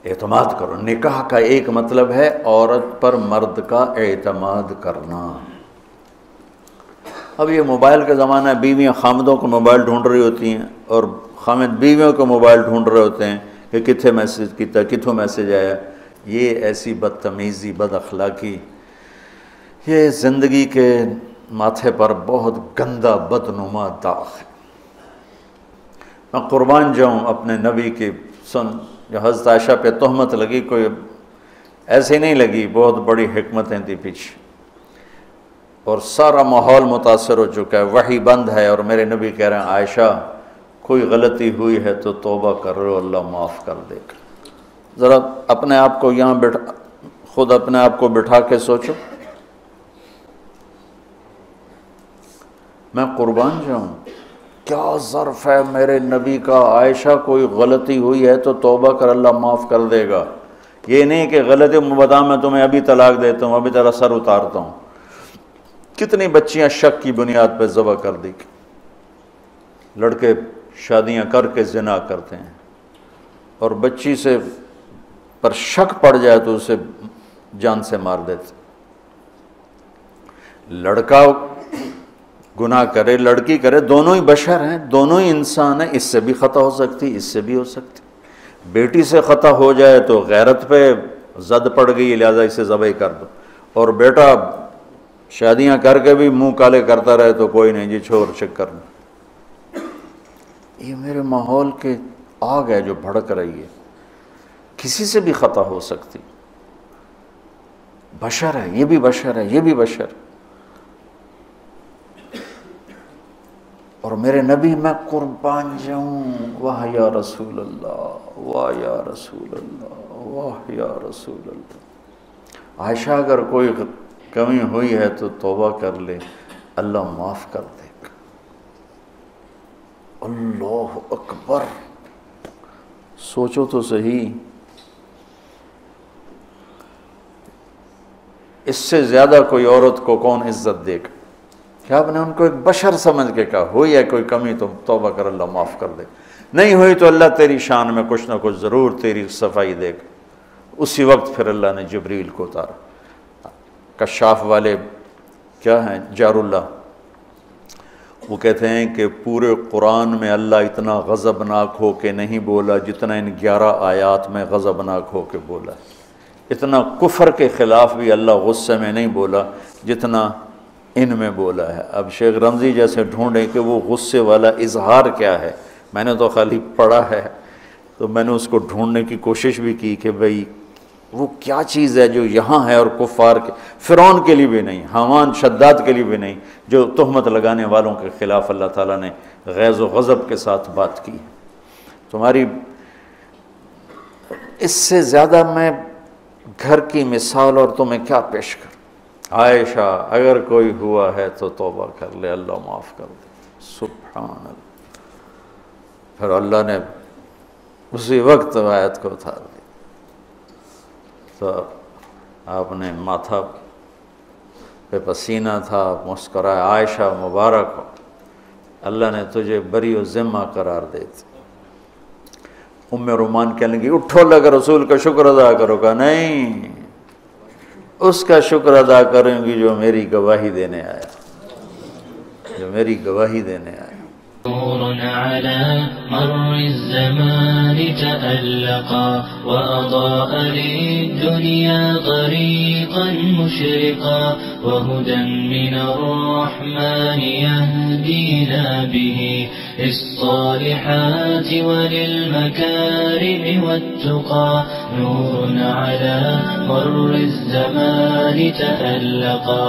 اعتماد کرو۔ نکاح کا ایک مطلب ہے عورت پر مرد کا اعتماد کرنا۔ اب یہ موبائل کا زمانہ ہے، بیویاں خامدوں کو موبائل ڈھونڈ رہی ہوتی ہیں اور خامد بیویوں کو موبائل ڈھونڈ رہے ہوتے ہیں کہ کتھے میسج کیتا، کتھوں میسج آیا۔ یہ ایسی بدتمیزی، بد اخلاقی، یہ زندگی کے ماتھے پر بہت گندا بدنما داغ ہے۔ میں قربان جاؤں اپنے نبی کی سن، جو حضرت عائشہ پہ تہمت لگی کوئی ایسے نہیں لگی، بہت بڑی حکمتیں تھی پیچھے، اور سارا ماحول متاثر ہو چکا ہے، وحی بند ہے، اور میرے نبی کہہ رہے ہیں عائشہ کوئی غلطی ہوئی ہے تو توبہ کر رہے ہو، اللہ معاف کر دے گا۔ ذرا اپنے آپ کو یہاں خود اپنے آپ کو بٹھا کے سوچو۔ میں قربان جاؤں، کیا ظرف ہے میرے نبی کا، عائشہ کوئی غلطی ہوئی ہے تو توبہ کر اللہ معاف کر دے گا۔ یہ نہیں کہ غلطی بتا میں تمہیں ابھی طلاق دیتا ہوں، ابھی تیرا سر اتارتا ہوں۔ کتنی بچیاں شک کی بنیاد پہ ذبح کر دی، لڑکے شادیاں کر کے زنا کرتے ہیں، اور بچی سے پر شک پڑ جائے تو اسے جان سے مار دیتے۔ لڑکا گناہ کرے، لڑکی کرے، دونوں ہی بشر ہیں، دونوں ہی انسان ہیں، اس سے بھی خطا ہو سکتی، اس سے بھی ہو سکتی۔ بیٹی سے خطا ہو جائے تو غیرت پہ زد پڑ گئی لہذا اسے ذبح کر دو، اور بیٹا شادیاں کر کے بھی منہ کالے کرتا رہے تو کوئی نہیں جی چھوڑ چکر میں۔ یہ میرے ماحول کے آگ ہے جو بھڑک رہی ہے، کسی سے بھی خطا ہو سکتی، بشر ہے، یہ بھی بشر ہے، یہ بھی بشر۔ اور میرے نبی، میں قربان جاؤں، واہ یا رسول اللہ، واہ یا رسول اللہ، واہ یا رسول اللہ۔ عائشہ اگر کوئی کمی ہوئی ہے تو توبہ کر لے، اللہ معاف کر دے گا۔ اللہ اکبر، سوچو تو صحیح، اس سے زیادہ کوئی عورت کو کون عزت دے گا؟ کہ آپ نے ان کو ایک بشر سمجھ کے کہا، ہوئی ہے کوئی کمی تو توبہ کر اللہ معاف کر دے، نہیں ہوئی تو اللہ تیری شان میں کچھ نہ کچھ ضرور تیری صفائی دے گا۔ اسی وقت پھر اللہ نے جبریل کو اتارا۔ کشاف والے کیا ہیں، جار اللہ، وہ کہتے ہیں کہ پورے قرآن میں اللہ اتنا غضبناک ہو کے نہیں بولا جتنا ان 11 آیات میں غضبناک ہو کے بولا ہے۔ اتنا کفر کے خلاف بھی اللہ غصے میں نہیں بولا جتنا ان میں بولا ہے۔ اب شیخ رمضی جیسے ڈھونڈیں کہ وہ غصے والا اظہار کیا ہے، میں نے تو خالی پڑھا ہے، تو میں نے اس کو ڈھونڈنے کی کوشش بھی کی کہ بھئی وہ کیا چیز ہے جو یہاں ہے اور کفار کے، فرعون کے لیے بھی نہیں، حامان شداد کے لیے بھی نہیں، جو تہمت لگانے والوں کے خلاف اللہ تعالیٰ نے غیظ و غضب کے ساتھ بات کی۔ تمہاری اس سے زیادہ میں گھر کی مثال اور تمہیں کیا پیش کروں؟ عائشہ اگر کوئی ہوا ہے تو توبہ کر لے، اللہ معاف کر دے۔ سبحان اللہ۔ پھر اللہ نے اسی وقت آیت کو اتار دی، تو آپ نے ماتھا پہ پسینہ تھا، مسکرائے، عائشہ مبارک ہو، اللہ نے تجھے بری و ذمہ قرار دے دی۔ ام رومان کہنے لگی اٹھو لگا رسول کا شکر ادا کرو گا، نہیں، اس کا شکر ادا کریں گی جو میری گواہی دینے آیا، جو میری گواہی دینے آیا۔ نور على مر الزمان تألقا وأضاء للدنيا طريقا مشرقا وهدى من الرحمن يهدينا به للصالحات وللمكارم والتقى نور على مر الزمان تألقا